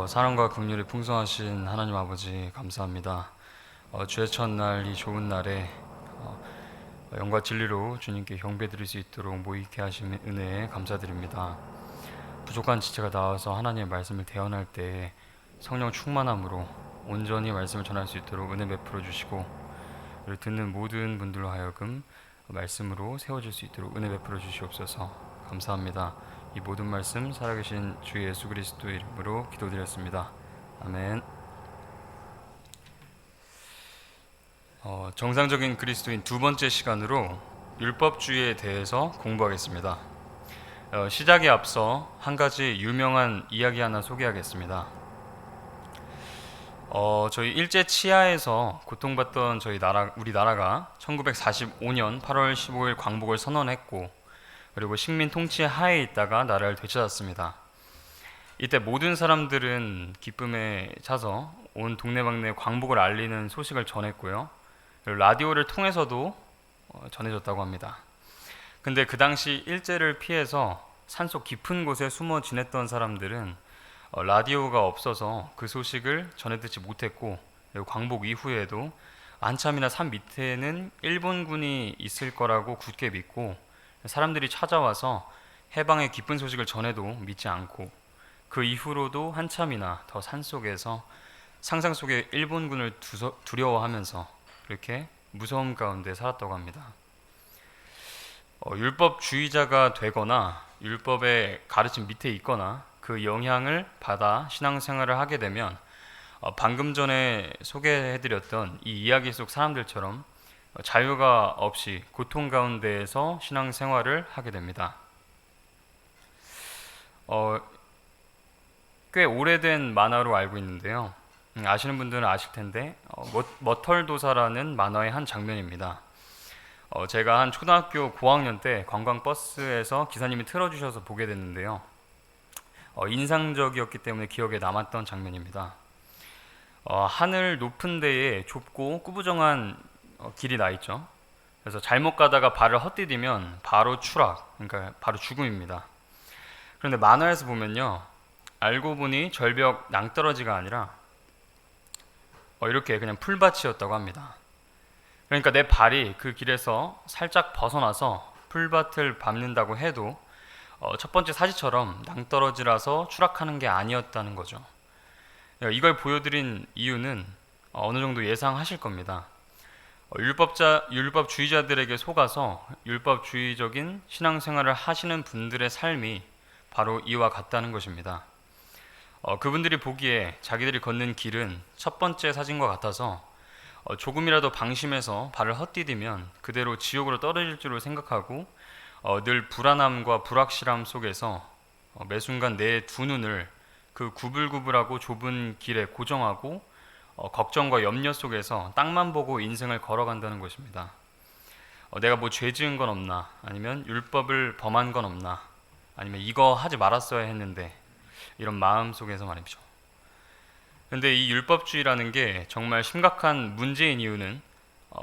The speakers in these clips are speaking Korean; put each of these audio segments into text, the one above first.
사랑과 긍휼이 풍성하신 하나님 아버지 감사합니다. 주의 첫날 이 좋은 날에 영과 진리로 주님께 경배드릴 수 있도록 모이게 하신 은혜에 감사드립니다. 부족한 지체가 나와서 하나님의 말씀을 대언할 때 성령 충만함으로 온전히 말씀을 전할 수 있도록 은혜 베풀어 주시고, 그리고 듣는 모든 분들로 하여금 말씀으로 세워질 수 있도록 은혜 베풀어 주시옵소서. 감사합니다. 이 모든 말씀 살아계신 주 예수 그리스도의 이름으로 기도드렸습니다. 아멘. 정상적인 그리스도인 두 번째 시간으로 율법주의에 대해서 공부하겠습니다. 시작에 앞서 한 가지 유명한 이야기 하나 소개하겠습니다. 저희 일제 치하에서 고통받던 우리나라가 1945년 8월 15일 광복을 선언했고, 그리고 식민 통치 하에 있다가 나라를 되찾았습니다. 이때 모든 사람들은 기쁨에 차서 온 동네방네 광복을 알리는 소식을 전했고요. 그리고 라디오를 통해서도 전해졌다고 합니다. 근데 그 당시 일제를 피해서 산속 깊은 곳에 숨어 지냈던 사람들은 라디오가 없어서 그 소식을 전해 듣지 못했고, 그리고 광복 이후에도 한참이나 산 밑에는 일본군이 있을 거라고 굳게 믿고, 사람들이 찾아와서 해방의 기쁜 소식을 전해도 믿지 않고, 그 이후로도 한참이나 더 산속에서 상상 속에 일본군을 두려워하면서 그렇게 무서움 가운데 살았다고 합니다. 율법주의자가 되거나 율법의 가르침 밑에 있거나 그 영향을 받아 신앙생활을 하게 되면 방금 전에 소개해드렸던 이 이야기 속 사람들처럼 자유가 없이 고통 가운데에서 신앙생활을 하게 됩니다. 꽤 오래된 만화로 알고 있는데요. 아시는 분들은 아실 텐데 머털도사라는 만화의 한 장면입니다. 제가 한 초등학교 고학년 때 관광버스에서 기사님이 틀어주셔서 보게 됐는데요. 인상적이었기 때문에 기억에 남았던 장면입니다. 하늘 높은 데에 좁고 꾸부정한 길이 나 있죠. 그래서 잘못 가다가 발을 헛디디면 바로 추락, 그러니까 바로 죽음입니다. 그런데 만화에서 보면요, 알고 보니 절벽 낭떠러지가 아니라 이렇게 그냥 풀밭이었다고 합니다. 그러니까 내 발이 그 길에서 살짝 벗어나서 풀밭을 밟는다고 해도 첫 번째 사지처럼 낭떠러지라서 추락하는 게 아니었다는 거죠. 이걸 보여드린 이유는 어느 정도 예상하실 겁니다. 율법주의자들에게 속아서 율법주의적인 신앙생활을 하시는 분들의 삶이 바로 이와 같다는 것입니다. 그분들이 보기에 자기들이 걷는 길은 첫 번째 사진과 같아서 조금이라도 방심해서 발을 헛디디면 그대로 지옥으로 떨어질 줄을 생각하고 늘 불안함과 불확실함 속에서 매 순간 내 두 눈을 그 구불구불하고 좁은 길에 고정하고 걱정과 염려 속에서 땅만 보고 인생을 걸어간다는 것입니다. 내가 뭐 죄 지은 건 없나, 아니면 율법을 범한 건 없나, 아니면 이거 하지 말았어야 했는데, 이런 마음 속에서 말이죠. 근데 이 율법주의라는 게 정말 심각한 문제인 이유는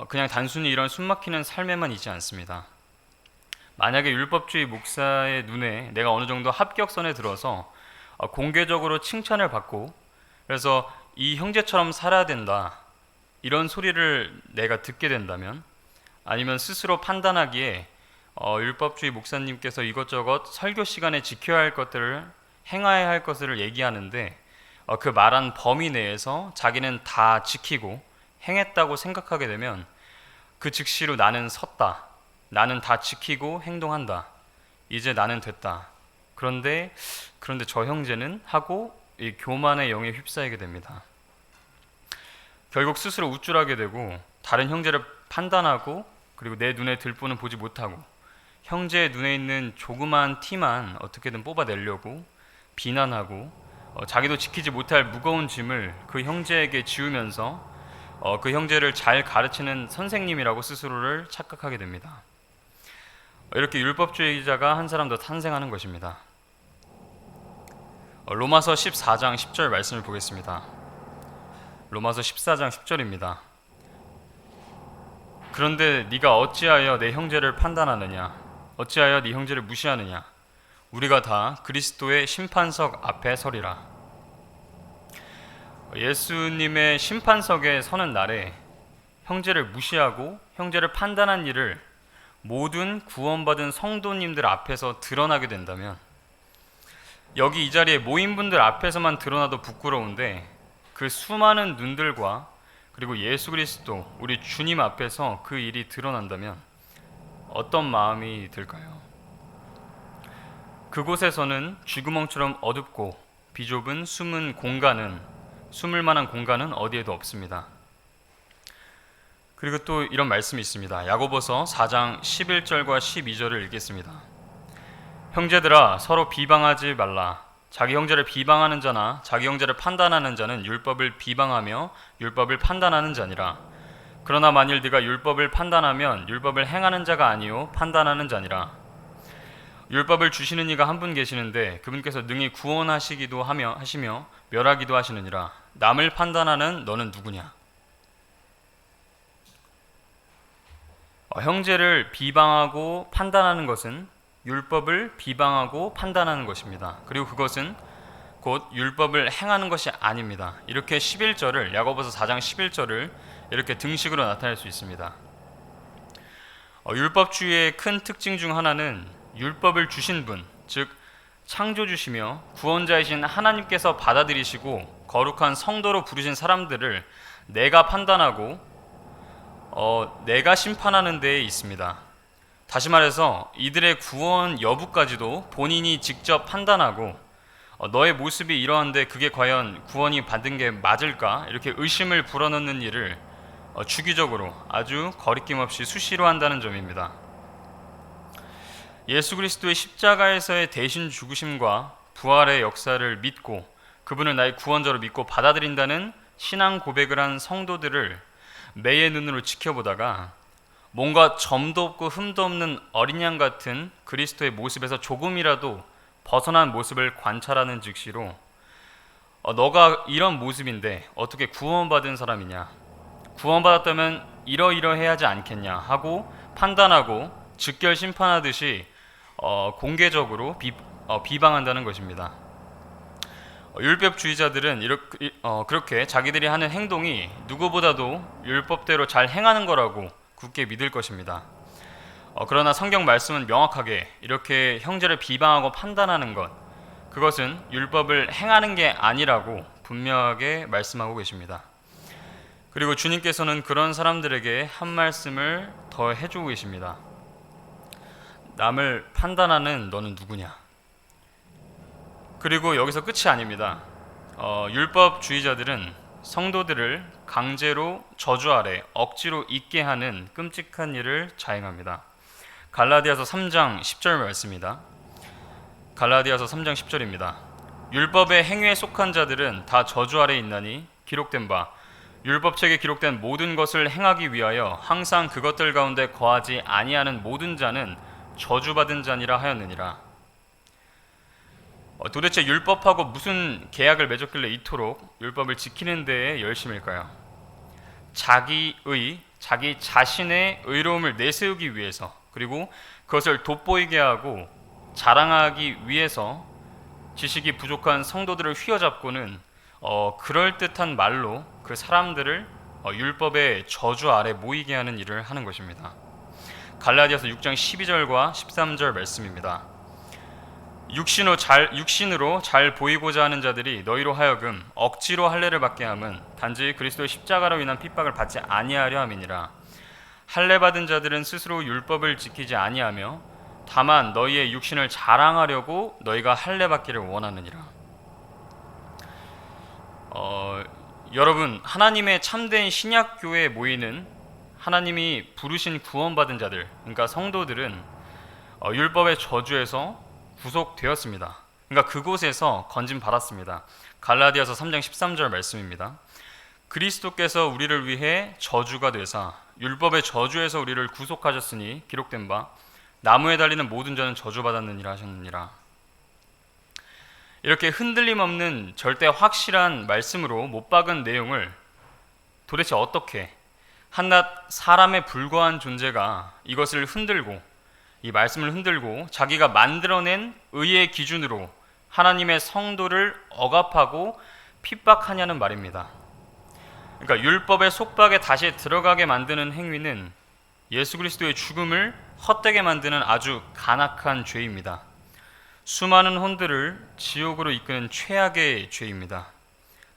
그냥 단순히 이런 숨막히는 삶에만 있지 않습니다. 만약에 율법주의 목사의 눈에 내가 어느 정도 합격선에 들어서 공개적으로 칭찬을 받고, 그래서 이 형제처럼 살아야 된다, 이런 소리를 내가 듣게 된다면, 아니면 스스로 판단하기에 율법주의 목사님께서 이것저것 설교 시간에 지켜야 할 것들을 행해야 할 것을 얘기하는데 그 말한 범위 내에서 자기는 다 지키고 행했다고 생각하게 되면 그 즉시로 나는 섰다, 나는 다 지키고 행동한다, 이제 나는 됐다, 그런데 저 형제는 하고 이 교만의 영에 휩싸이게 됩니다. 결국 스스로 우쭐하게 되고 다른 형제를 판단하고, 그리고 내 눈에 들보는 보지 못하고 형제의 눈에 있는 조그만 티만 어떻게든 뽑아내려고 비난하고 자기도 지키지 못할 무거운 짐을 그 형제에게 지우면서 그 형제를 잘 가르치는 선생님이라고 스스로를 착각하게 됩니다. 이렇게 율법주의자가 한 사람 더 탄생하는 것입니다. 로마서 14장 10절 말씀을 보겠습니다. 로마서 14장 10절입니다. 그런데 네가 어찌하여 내 형제를 판단하느냐, 어찌하여 네 형제를 무시하느냐, 우리가 다 그리스도의 심판석 앞에 서리라. 예수님의 심판석에 서는 날에 형제를 무시하고 형제를 판단한 일을 모든 구원받은 성도님들 앞에서 드러나게 된다면, 여기 이 자리에 모인 분들 앞에서만 드러나도 부끄러운데 그 수많은 눈들과 그리고 예수 그리스도 우리 주님 앞에서 그 일이 드러난다면 어떤 마음이 들까요? 그곳에서는 쥐구멍처럼 어둡고 비좁은 숨을 만한 공간은 어디에도 없습니다. 그리고 또 이런 말씀이 있습니다. 야고보서 4장 11절과 12절을 읽겠습니다. 형제들아, 서로 비방하지 말라. 자기 형제를 비방하는 자나 자기 형제를 판단하는 자는 율법을 비방하며 율법을 판단하는 자니라. 그러나 만일 네가 율법을 판단하면 율법을 행하는 자가 아니요 판단하는 자니라. 율법을 주시는 이가 한 분 계시는데 그분께서 능히 구원하시기도 하시며 멸하기도 하시느니라. 남을 판단하는 너는 누구냐? 형제를 비방하고 판단하는 것은 율법을 비방하고 판단하는 것입니다. 그리고 그것은 곧 율법을 행하는 것이 아닙니다. 이렇게 11절을, 야고보서 4장 11절을 이렇게 등식으로 나타낼 수 있습니다. 율법주의의 큰 특징 중 하나는 율법을 주신 분, 즉 창조주시며 구원자이신 하나님께서 받아들이시고 거룩한 성도로 부르신 사람들을 내가 판단하고 내가 심판하는 데에 있습니다. 다시 말해서 이들의 구원 여부까지도 본인이 직접 판단하고 너의 모습이 이러한데 그게 과연 구원이 받은 게 맞을까? 이렇게 의심을 불어넣는 일을 주기적으로 아주 거리낌 없이 수시로 한다는 점입니다. 예수 그리스도의 십자가에서의 대신 죽으심과 부활의 역사를 믿고 그분을 나의 구원자로 믿고 받아들인다는 신앙 고백을 한 성도들을 매의 눈으로 지켜보다가 뭔가 점도 없고 흠도 없는 어린 양 같은 그리스도의 모습에서 조금이라도 벗어난 모습을 관찰하는 즉시로 너가 이런 모습인데 어떻게 구원받은 사람이냐, 구원받았다면 이러이러해야 하지 않겠냐 하고 판단하고 즉결 심판하듯이 공개적으로 비방한다는 것입니다. 율법주의자들은 그렇게 자기들이 하는 행동이 누구보다도 율법대로 잘 행하는 거라고 굳게 믿을 것입니다. 그러나 성경 말씀은 명확하게 이렇게 형제를 비방하고 판단하는 것, 그것은 율법을 행하는 게 아니라고 분명하게 말씀하고 계십니다. 그리고 주님께서는 그런 사람들에게 한 말씀을 더 해주고 계십니다. 남을 판단하는 너는 누구냐? 그리고 여기서 끝이 아닙니다. 율법주의자들은 성도들을 강제로 저주 아래 억지로 있게 하는 끔찍한 일을 자행합니다. 갈라디아서 3장 10절 말씀입니다. 갈라디아서 3장 10절입니다. 율법의 행위에 속한 자들은 다 저주 아래 있나니 기록된 바 율법책에 기록된 모든 것을 행하기 위하여 항상 그것들 가운데 거하지 아니하는 모든 자는 저주받은 자니라 하였느니라. 도대체 율법하고 무슨 계약을 맺었길래 이토록 율법을 지키는 데에 열심일까요? 자기 자신의 의로움을 내세우기 위해서, 그리고 그것을 돋보이게 하고 자랑하기 위해서 지식이 부족한 성도들을 휘어잡고는 그럴듯한 말로 그 사람들을 율법의 저주 아래 모이게 하는 일을 하는 것입니다. 갈라디아서 6장 12절과 13절 말씀입니다. 육신으로 잘 보이고자 하는 자들이 너희로 하여금 억지로 할례를 받게 함은 단지 그리스도의 십자가로 인한 핍박을 받지 아니하려 함이니라. 할례 받은 자들은 스스로 율법을 지키지 아니하며 다만 너희의 육신을 자랑하려고 너희가 할례 받기를 원하느니라. 여러분, 하나님의 참된 신약교회에 모이는 하나님이 부르신 구원받은 자들, 그러니까 성도들은 율법의 저주에서 구속되었습니다. 그러니까 그곳에서 건진 받았습니다. 갈라디아서 3장 13절 말씀입니다. 그리스도께서 우리를 위해 저주가 되사 율법의 저주에서 우리를 구속하셨으니 기록된 바 나무에 달리는 모든 자는 저주받았느니라 하셨느니라. 이렇게 흔들림 없는 절대 확실한 말씀으로 못 박은 내용을 도대체 어떻게 한낱 사람에 불과한 존재가 이것을 흔들고, 이 말씀을 흔들고 자기가 만들어낸 의의 기준으로 하나님의 성도를 억압하고 핍박하냐는 말입니다. 그러니까 율법의 속박에 다시 들어가게 만드는 행위는 예수 그리스도의 죽음을 헛되게 만드는 아주 간악한 죄입니다. 수많은 혼들을 지옥으로 이끄는 최악의 죄입니다.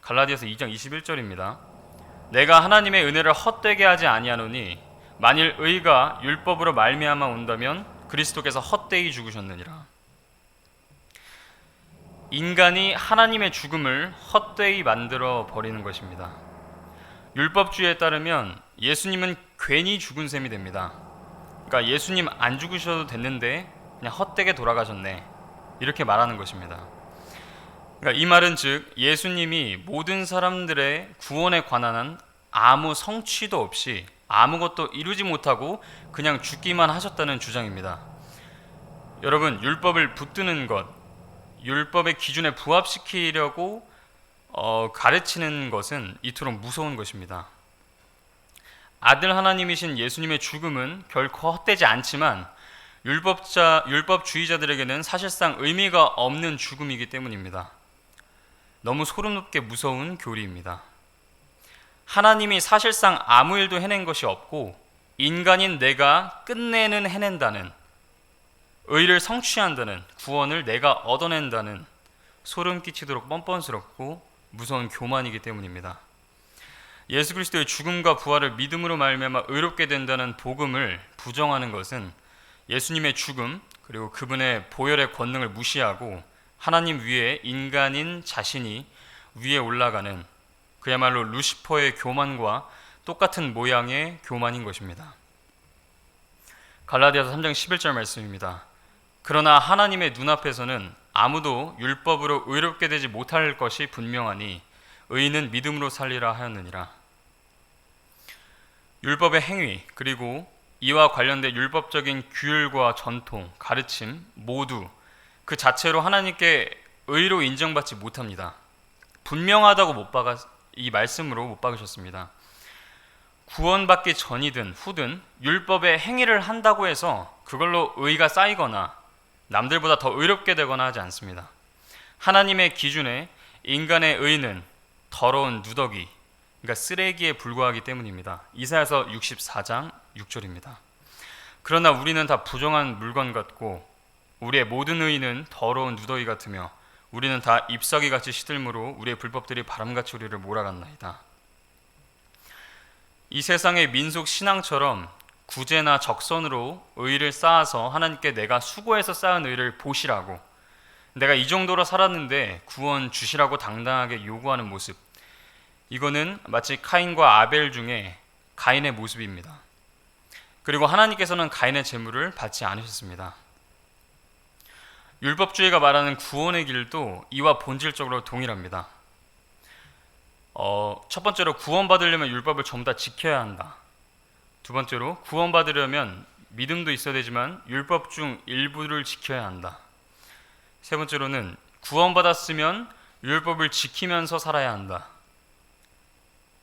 갈라디아서 2장 21절입니다. 내가 하나님의 은혜를 헛되게 하지 아니하노니 만일 의가 율법으로 말미암아 온다면 그리스도께서 헛되이 죽으셨느니라. 인간이 하나님의 죽음을 헛되이 만들어 버리는 것입니다. 율법주의에 따르면 예수님은 괜히 죽은 셈이 됩니다. 그러니까 예수님 안 죽으셔도 됐는데 그냥 헛되게 돌아가셨네, 이렇게 말하는 것입니다. 그러니까 이 말은 즉 예수님이 모든 사람들의 구원에 관한 한 아무 성취도 없이 아무것도 이루지 못하고 그냥 죽기만 하셨다는 주장입니다. 여러분, 율법을 붙드는 것, 율법의 기준에 부합시키려고 가르치는 것은 이토록 무서운 것입니다. 아들 하나님이신 예수님의 죽음은 결코 헛되지 않지만 율법주의자들에게는 사실상 의미가 없는 죽음이기 때문입니다. 너무 소름 돋게 무서운 교리입니다. 하나님이 사실상 아무 일도 해낸 것이 없고 인간인 내가 끝내는 해낸다는, 의를 성취한다는, 구원을 내가 얻어낸다는 소름 끼치도록 뻔뻔스럽고 무서운 교만이기 때문입니다. 예수 그리스도의 죽음과 부활을 믿음으로 말미암아 의롭게 된다는 복음을 부정하는 것은 예수님의 죽음 그리고 그분의 보혈의 권능을 무시하고 하나님 위에 인간인 자신이 위에 올라가는 그야말로 루시퍼의 교만과 똑같은 모양의 교만인 것입니다. 갈라디아서 3장 11절 말씀입니다. 그러나 하나님의 눈앞에서는 아무도 율법으로 의롭게 되지 못할 것이 분명하니 의인은 믿음으로 살리라 하였느니라. 율법의 행위 그리고 이와 관련된 율법적인 규율과 전통, 가르침 모두 그 자체로 하나님께 의로 인정받지 못합니다. 분명하다고 이 말씀으로 못 박으셨습니다. 구원받기 전이든 후든 율법의 행위를 한다고 해서 그걸로 의가 쌓이거나 남들보다 더 의롭게 되거나 하지 않습니다. 하나님의 기준에 인간의 의는 더러운 누더기, 그러니까 쓰레기에 불과하기 때문입니다. 이사야서 64장 6절입니다. 그러나 우리는 다 부정한 물건 같고 우리의 모든 의는 더러운 누더기 같으며 우리는 다 잎사귀같이 시들므로 우리의 불법들이 바람같이 우리를 몰아갔나이다. 이 세상의 민속 신앙처럼 구제나 적선으로 의를 쌓아서 하나님께 내가 수고해서 쌓은 의를 보시라고, 내가 이 정도로 살았는데 구원 주시라고 당당하게 요구하는 모습, 이거는 마치 카인과 아벨 중에 가인의 모습입니다. 그리고 하나님께서는 가인의 제물을 받지 않으셨습니다. 율법주의가 말하는 구원의 길도 이와 본질적으로 동일합니다. 첫 번째로 구원받으려면 율법을 전부 다 지켜야 한다. 두 번째로 구원받으려면 믿음도 있어야 되지만 율법 중 일부를 지켜야 한다. 세 번째로는 구원받았으면 율법을 지키면서 살아야 한다.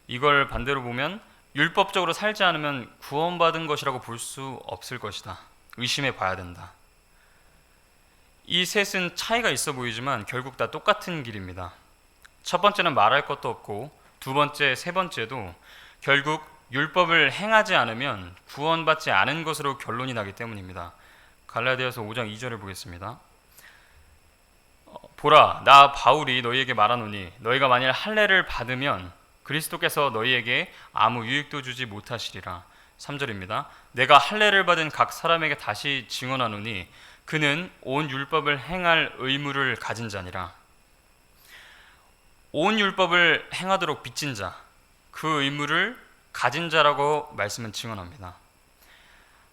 이걸 반대로 보면 율법적으로 살지 않으면 구원받은 것이라고 볼 수 없을 것이다. 의심해 봐야 된다. 이 셋은 차이가 있어 보이지만 결국 다 똑같은 길입니다. 첫 번째는 말할 것도 없고 두 번째, 세 번째도 결국 율법을 행하지 않으면 구원받지 않은 것으로 결론이 나기 때문입니다. 갈라디아서 5장 2절을 보겠습니다. 보라, 나 바울이 너희에게 말하노니 너희가 만일 할례를 받으면 그리스도께서 너희에게 아무 유익도 주지 못하시리라. 3절입니다. 내가 할례를 받은 각 사람에게 다시 증언하노니 그는 온 율법을 행할 의무를 가진 자니라. 온 율법을 행하도록 빚진 자, 그 의무를 가진 자라고 말씀은 증언합니다.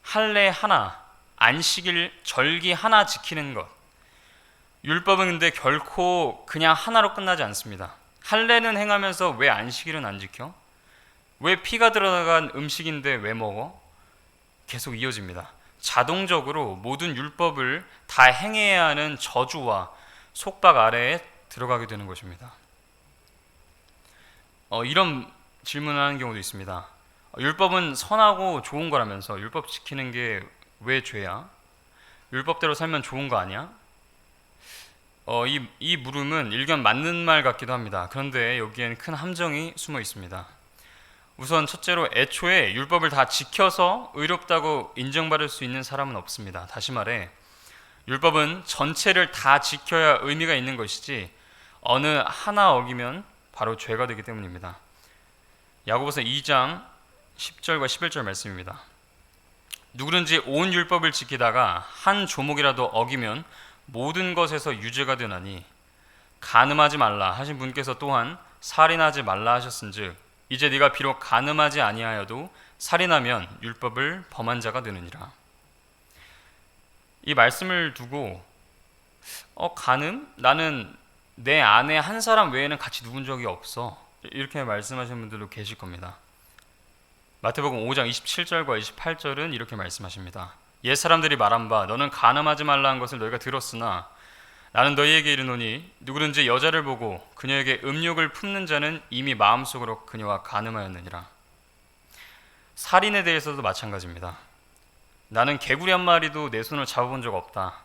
할례 하나, 안식일, 절기 하나 지키는 것, 율법은 근데 결코 그냥 하나로 끝나지 않습니다. 할례는 행하면서 왜 안식일은 안 지켜? 왜 피가 들어간 음식인데 왜 먹어? 계속 이어집니다. 자동적으로 모든 율법을 다 행해야 하는 저주와 속박 아래에 들어가게 되는 것입니다. 이런 질문을 하는 경우도 있습니다. 율법은 선하고 좋은 거라면서 율법 지키는 게 왜 죄야? 율법대로 살면 좋은 거 아니야? 이 물음은 일견 맞는 말 같기도 합니다. 그런데 여기엔 큰 함정이 숨어 있습니다. 우선 첫째로 애초에 율법을 다 지켜서 의롭다고 인정받을 수 있는 사람은 없습니다. 다시 말해 율법은 전체를 다 지켜야 의미가 있는 것이지 어느 하나 어기면 바로 죄가 되기 때문입니다. 야고보서 2장 10절과 11절 말씀입니다. 누구든지 온 율법을 지키다가 한 조목이라도 어기면 모든 것에서 유죄가 되나니 간음하지 말라 하신 분께서 또한 살인하지 말라 하셨은즉 이제 네가 비록 간음하지 아니하여도 살인하면 율법을 범한 자가 되느니라. 이 말씀을 두고 간음? 나는 내 아내 한 사람 외에는 같이 누군 적이 없어, 이렇게 말씀하시는 분들도 계실 겁니다. 마태복음 5장 27절과 28절은 이렇게 말씀하십니다. 옛 사람들이 말한 바 너는 간음하지 말라 한 것을 너희가 들었으나 나는 너희에게 이르노니 누구든지 여자를 보고 그녀에게 음욕을 품는 자는 이미 마음속으로 그녀와 간음하였느니라. 살인에 대해서도 마찬가지입니다. 나는 개구리 한 마리도 내 손을 잡아본 적 없다.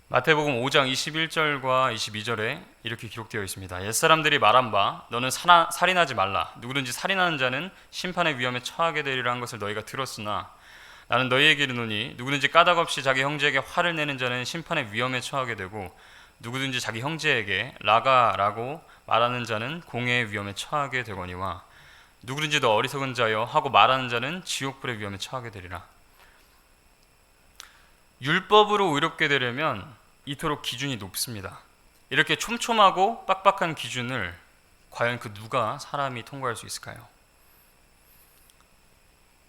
마태복음 5장 21절과 22절에 이렇게 기록되어 있습니다. 옛사람들이 말한 바 너는 살인하지 말라. 누구든지 살인하는 자는 심판의 위험에 처하게 되리라 한 것을 너희가 들었으나 나는 너희에게 이르노니 누구든지 까닭없이 자기 형제에게 화를 내는 자는 심판의 위험에 처하게 되고 누구든지 자기 형제에게 라가라고 말하는 자는 공회의 위험에 처하게 되거니와 누구든지 너 어리석은 자여 하고 말하는 자는 지옥불의 위험에 처하게 되리라. 율법으로 의롭게 되려면 이토록 기준이 높습니다. 이렇게 촘촘하고 빡빡한 기준을 과연 그 누가 사람이 통과할 수 있을까요?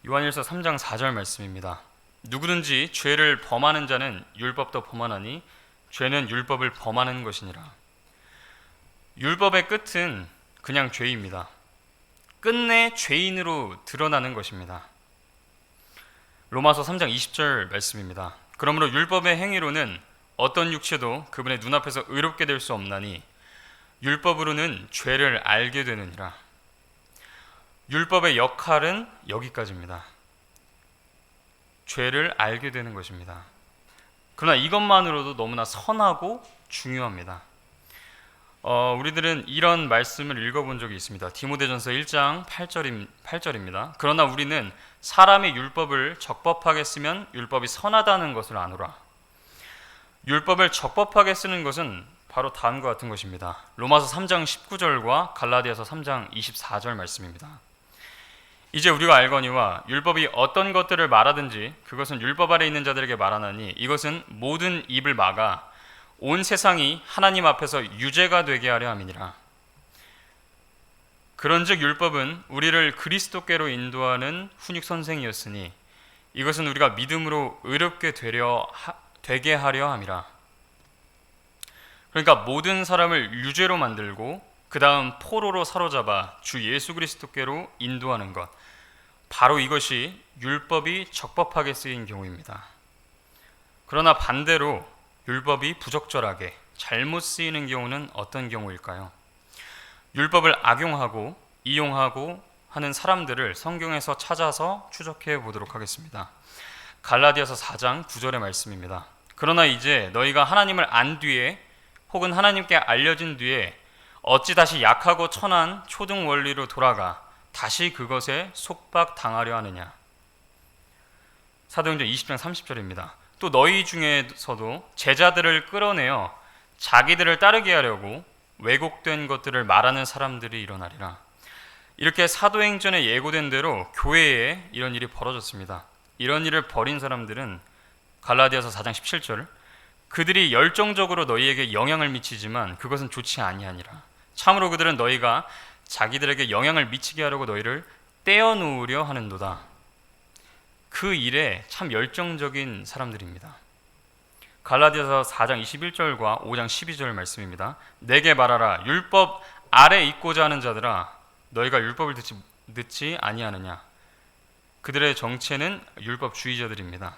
요한일서 3장 4절 말씀입니다. 누구든지 죄를 범하는 자는 율법도 범하나니 죄는 율법을 범하는 것이니라. 율법의 끝은 그냥 죄입니다. 끝내 죄인으로 드러나는 것입니다. 로마서 3장 20절 말씀입니다. 그러므로 율법의 행위로는 어떤 육체도 그분의 눈앞에서 의롭게 될 수 없나니 율법으로는 죄를 알게 되느니라. 율법의 역할은 여기까지입니다. 죄를 알게 되는 것입니다. 그러나 이것만으로도 너무나 선하고 중요합니다. 우리들은 이런 말씀을 읽어본 적이 있습니다. 디모데전서 1장 8절입니다. 그러나 우리는 사람이 율법을 적법하게 쓰면 율법이 선하다는 것을 아노라. 율법을 적법하게 쓰는 것은 바로 다음과 같은 것입니다. 로마서 3장 19절과 갈라디아서 3장 24절 말씀입니다. 이제 우리가 알거니와 율법이 어떤 것들을 말하든지 그것은 율법 아래 있는 자들에게 말하나니 이것은 모든 입을 막아 온 세상이 하나님 앞에서 유죄가 되게 하려 함이니라. 그런즉 율법은 우리를 그리스도께로 인도하는 훈육 선생이었으니 이것은 우리가 믿음으로 의롭게 되게 하려 함이라. 그러니까 모든 사람을 유죄로 만들고 그 다음 포로로 사로잡아 주 예수 그리스도께로 인도하는 것, 바로 이것이 율법이 적법하게 쓰인 경우입니다. 그러나 반대로 율법이 부적절하게 잘못 쓰이는 경우는 어떤 경우일까요? 율법을 악용하고 이용하고 하는 사람들을 성경에서 찾아서 추적해 보도록 하겠습니다. 갈라디아서 4장 9절의 말씀입니다. 그러나 이제 너희가 하나님을 안 뒤에 혹은 하나님께 알려진 뒤에 어찌 다시 약하고 천한 초등 원리로 돌아가 다시 그것에 속박당하려 하느냐. 사도행전 20장 30절입니다. 또 너희 중에서도 제자들을 끌어내어 자기들을 따르게 하려고 왜곡된 것들을 말하는 사람들이 일어나리라. 이렇게 사도행전에 예고된 대로 교회에 이런 일이 벌어졌습니다. 이런 일을 벌인 사람들은 갈라디아서 4장 17절, 그들이 열정적으로 너희에게 영향을 미치지만 그것은 좋지 아니하니라. 참으로 그들은 너희가 자기들에게 영향을 미치게 하려고 너희를 떼어놓으려 하는도다. 그 일에 참 열정적인 사람들입니다. 갈라디아서 4장 21절과 5장 12절 말씀입니다. 내게 말하라. 율법 아래 있고자 하는 자들아, 너희가 율법을 듣지 아니하느냐. 그들의 정체는 율법주의자들입니다.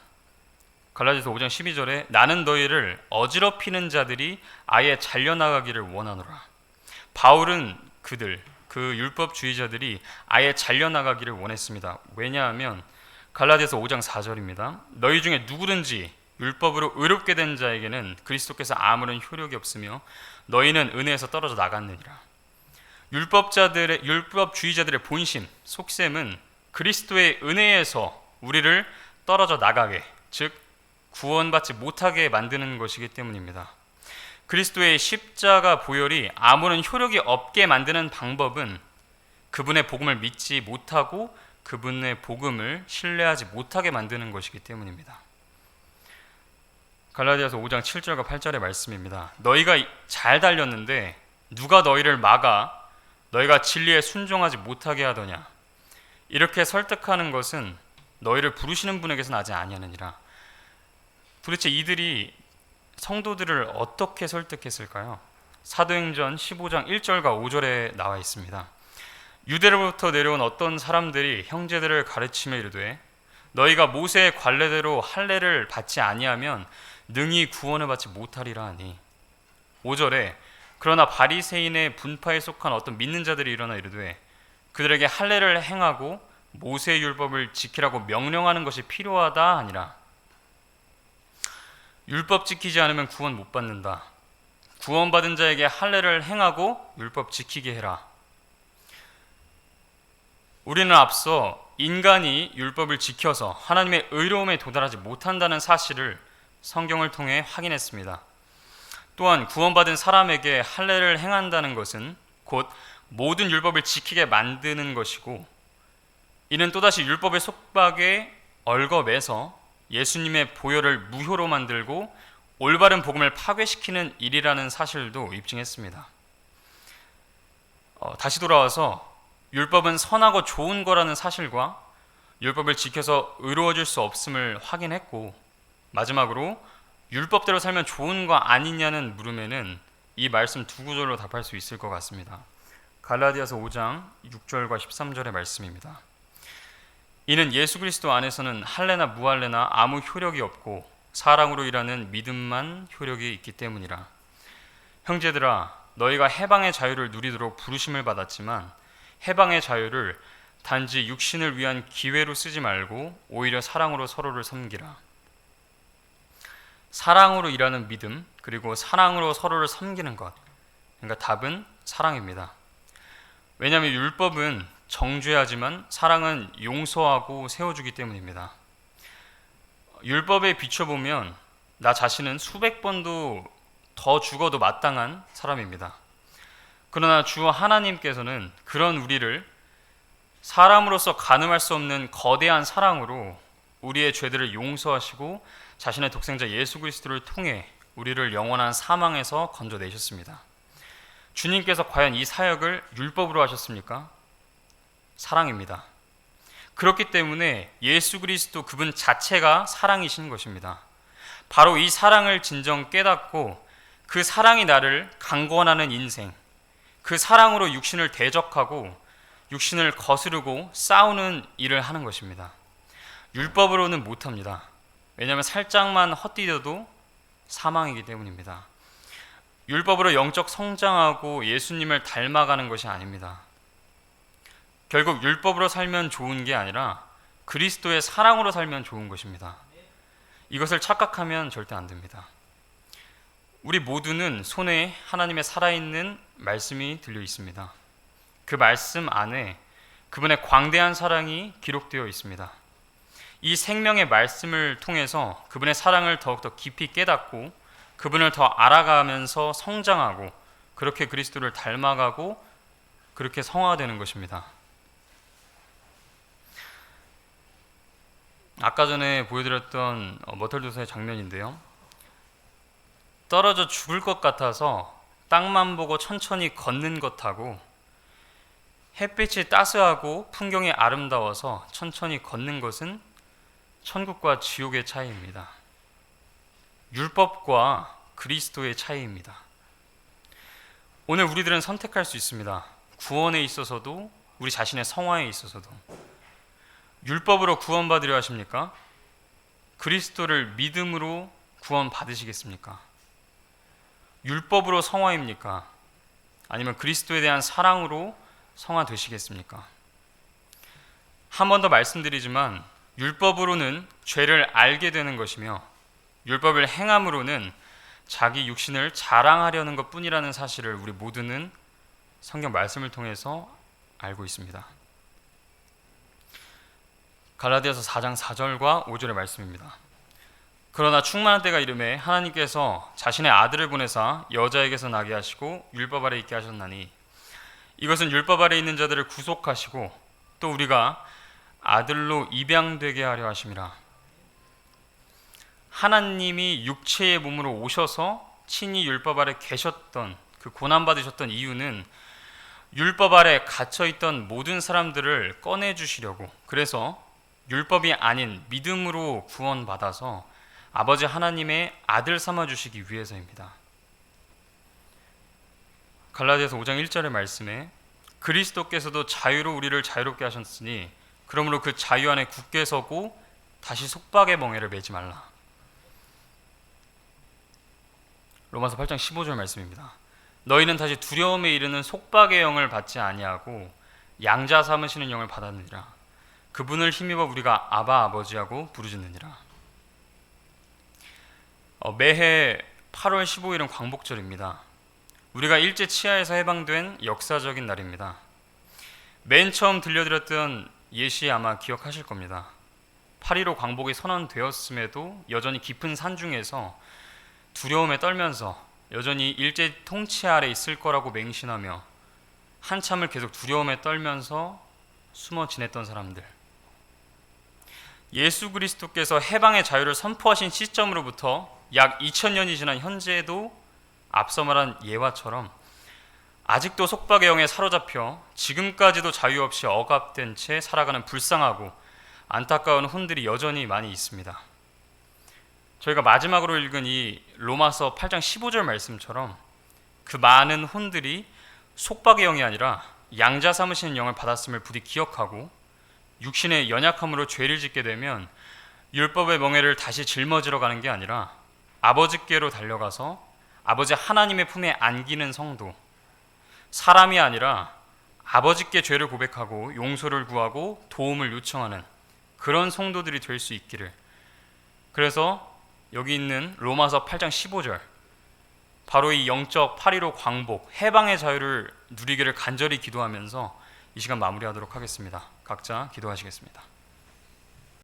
갈라디아서 5장 12절에 나는 너희를 어지럽히는 자들이 아예 잘려나가기를 원하노라. 바울은 그 율법주의자들이 아예 잘려나가기를 원했습니다. 왜냐하면 갈라디아서 5장 4절입니다. 너희 중에 누구든지 율법으로 의롭게 된 자에게는 그리스도께서 아무런 효력이 없으며 너희는 은혜에서 떨어져 나갔느니라. 율법주의자들의 본심, 속셈은 그리스도의 은혜에서 우리를 떨어져 나가게, 즉 구원받지 못하게 만드는 것이기 때문입니다. 그리스도의 십자가 보혈이 아무런 효력이 없게 만드는 방법은 그분의 복음을 믿지 못하고 그분의 복음을 신뢰하지 못하게 만드는 것이기 때문입니다. 갈라디아서 5장 7절과 8절의 말씀입니다. 너희가 잘 달렸는데 누가 너희를 막아 너희가 진리에 순종하지 못하게 하더냐. 이렇게 설득하는 것은 너희를 부르시는 분에게서 나지 아니하느니라. 도대체 이들이 성도들을 어떻게 설득했을까요? 사도행전 15장 1절과 5절에 나와 있습니다. 유대로부터 내려온 어떤 사람들이 형제들을 가르치며 이르되 너희가 모세의 관례대로 할례를 받지 아니하면 능히 구원을 받지 못하리라 하니. 5절에 그러나 바리새인의 분파에 속한 어떤 믿는 자들이 일어나 이르되 그들에게 할례를 행하고 모세의 율법을 지키라고 명령하는 것이 필요하다 하니라. 율법 지키지 않으면 구원 못 받는다. 구원받은 자에게 할례를 행하고 율법 지키게 해라. 우리는 앞서 인간이 율법을 지켜서 하나님의 의로움에 도달하지 못한다는 사실을 성경을 통해 확인했습니다. 또한 구원받은 사람에게 할례를 행한다는 것은 곧 모든 율법을 지키게 만드는 것이고, 이는 또다시 율법의 속박에 얽어매서 예수님의 보혈을 무효로 만들고 올바른 복음을 파괴시키는 일이라는 사실도 입증했습니다. 다시 돌아와서 율법은 선하고 좋은 거라는 사실과 율법을 지켜서 의로워질 수 없음을 확인했고, 마지막으로 율법대로 살면 좋은 거 아니냐는 물음에는 이 말씀 두 구절로 답할 수 있을 것 같습니다. 갈라디아서 5장 6절과 13절의 말씀입니다. 이는 예수 그리스도 안에서는 할례나 무할례나 아무 효력이 없고 사랑으로 일하는 믿음만 효력이 있기 때문이라. 형제들아, 너희가 해방의 자유를 누리도록 부르심을 받았지만 해방의 자유를 단지 육신을 위한 기회로 쓰지 말고 오히려 사랑으로 서로를 섬기라. 사랑으로 일하는 믿음, 그리고 사랑으로 서로를 섬기는 것, 그러니까 답은 사랑입니다. 왜냐하면 율법은 정죄하지만 사랑은 용서하고 세워주기 때문입니다. 율법에 비춰보면 나 자신은 수백 번도 더 죽어도 마땅한 사람입니다. 그러나 주 하나님께서는 그런 우리를 사람으로서 가늠할 수 없는 거대한 사랑으로 우리의 죄들을 용서하시고 자신의 독생자 예수 그리스도를 통해 우리를 영원한 사망에서 건져내셨습니다. 주님께서 과연 이 사역을 율법으로 하셨습니까? 사랑입니다. 그렇기 때문에 예수 그리스도 그분 자체가 사랑이신 것입니다. 바로 이 사랑을 진정 깨닫고 그 사랑이 나를 강권하는 인생, 그 사랑으로 육신을 대적하고 육신을 거스르고 싸우는 일을 하는 것입니다. 율법으로는 못합니다. 왜냐하면 살짝만 헛디뎌도 사망이기 때문입니다. 율법으로 영적 성장하고 예수님을 닮아가는 것이 아닙니다. 결국 율법으로 살면 좋은 게 아니라 그리스도의 사랑으로 살면 좋은 것입니다. 이것을 착각하면 절대 안 됩니다. 우리 모두는 손에 하나님의 살아있는 말씀이 들려 있습니다. 그 말씀 안에 그분의 광대한 사랑이 기록되어 있습니다. 이 생명의 말씀을 통해서 그분의 사랑을 더욱더 깊이 깨닫고 그분을 더 알아가면서 성장하고 그렇게 그리스도를 닮아가고 그렇게 성화되는 것입니다. 아까 전에 보여드렸던 머털도사의 장면인데요. 떨어져 죽을 것 같아서 땅만 보고 천천히 걷는 것하고 햇빛이 따스하고 풍경이 아름다워서 천천히 걷는 것은 천국과 지옥의 차이입니다. 율법과 그리스도의 차이입니다. 오늘 우리들은 선택할 수 있습니다. 구원에 있어서도 우리 자신의 성화에 있어서도. 율법으로 구원받으려 하십니까? 그리스도를 믿음으로 구원받으시겠습니까? 율법으로 성화입니까? 아니면 그리스도에 대한 사랑으로 성화되시겠습니까? 한 번 더 말씀드리지만 율법으로는 죄를 알게 되는 것이며 율법을 행함으로는 자기 육신을 자랑하려는 것뿐이라는 사실을 우리 모두는 성경 말씀을 통해서 알고 있습니다. 갈라디아서 4장 4절과 5절의 말씀입니다. 그러나 충만한 때가 이르매 하나님께서 자신의 아들을 보내사 여자에게서 나게 하시고 율법 아래 있게 하셨나니 이것은 율법 아래 있는 자들을 구속하시고 또 우리가 아들로 입양되게 하려 하심이라. 하나님이 육체의 몸으로 오셔서 친히 율법 아래 계셨던 그 고난받으셨던 이유는 율법 아래 갇혀있던 모든 사람들을 꺼내주시려고, 그래서 율법이 아닌 믿음으로 구원받아서 아버지 하나님의 아들 삼아주시기 위해서입니다. 갈라디아서 5장 1절의 말씀에 그리스도께서도 자유로 우리를 자유롭게 하셨으니 그러므로 그 자유 안에 굳게 서고 다시 속박의 멍에를 매지 말라. 로마서 8장 15절 말씀입니다. 너희는 다시 두려움에 이르는 속박의 영을 받지 아니하고 양자 삼으시는 영을 받았느니라. 그분을 힘입어 우리가 아바 아버지하고 부르짖느니라. 매해 8월 15일은 광복절입니다. 우리가 일제 치하에서 해방된 역사적인 날입니다. 맨 처음 들려드렸던 예시 아마 기억하실 겁니다. 8.15 광복이 선언되었음에도 여전히 깊은 산중에서 두려움에 떨면서 여전히 일제 통치 아래 있을 거라고 맹신하며 한참을 계속 두려움에 떨면서 숨어 지냈던 사람들, 예수 그리스도께서 해방의 자유를 선포하신 시점으로부터 약 2000년이 지난 현재에도 앞서 말한 예화처럼 아직도 속박의 영에 사로잡혀 지금까지도 자유 없이 억압된 채 살아가는 불쌍하고 안타까운 혼들이 여전히 많이 있습니다. 저희가 마지막으로 읽은 이 로마서 8장 15절 말씀처럼 그 많은 혼들이 속박의 영이 아니라 양자 삼으시는 영을 받았음을 부디 기억하고 육신의 연약함으로 죄를 짓게 되면 율법의 멍에를 다시 짊어지러 가는 게 아니라 아버지께로 달려가서 아버지 하나님의 품에 안기는 성도, 사람이 아니라 아버지께 죄를 고백하고 용서를 구하고 도움을 요청하는 그런 성도들이 될 수 있기를. 그래서 여기 있는 로마서 8장 15절, 바로 이 영적 8.15 광복, 해방의 자유를 누리기를 간절히 기도하면서 이 시간 마무리하도록 하겠습니다. 각자 기도하시겠습니다.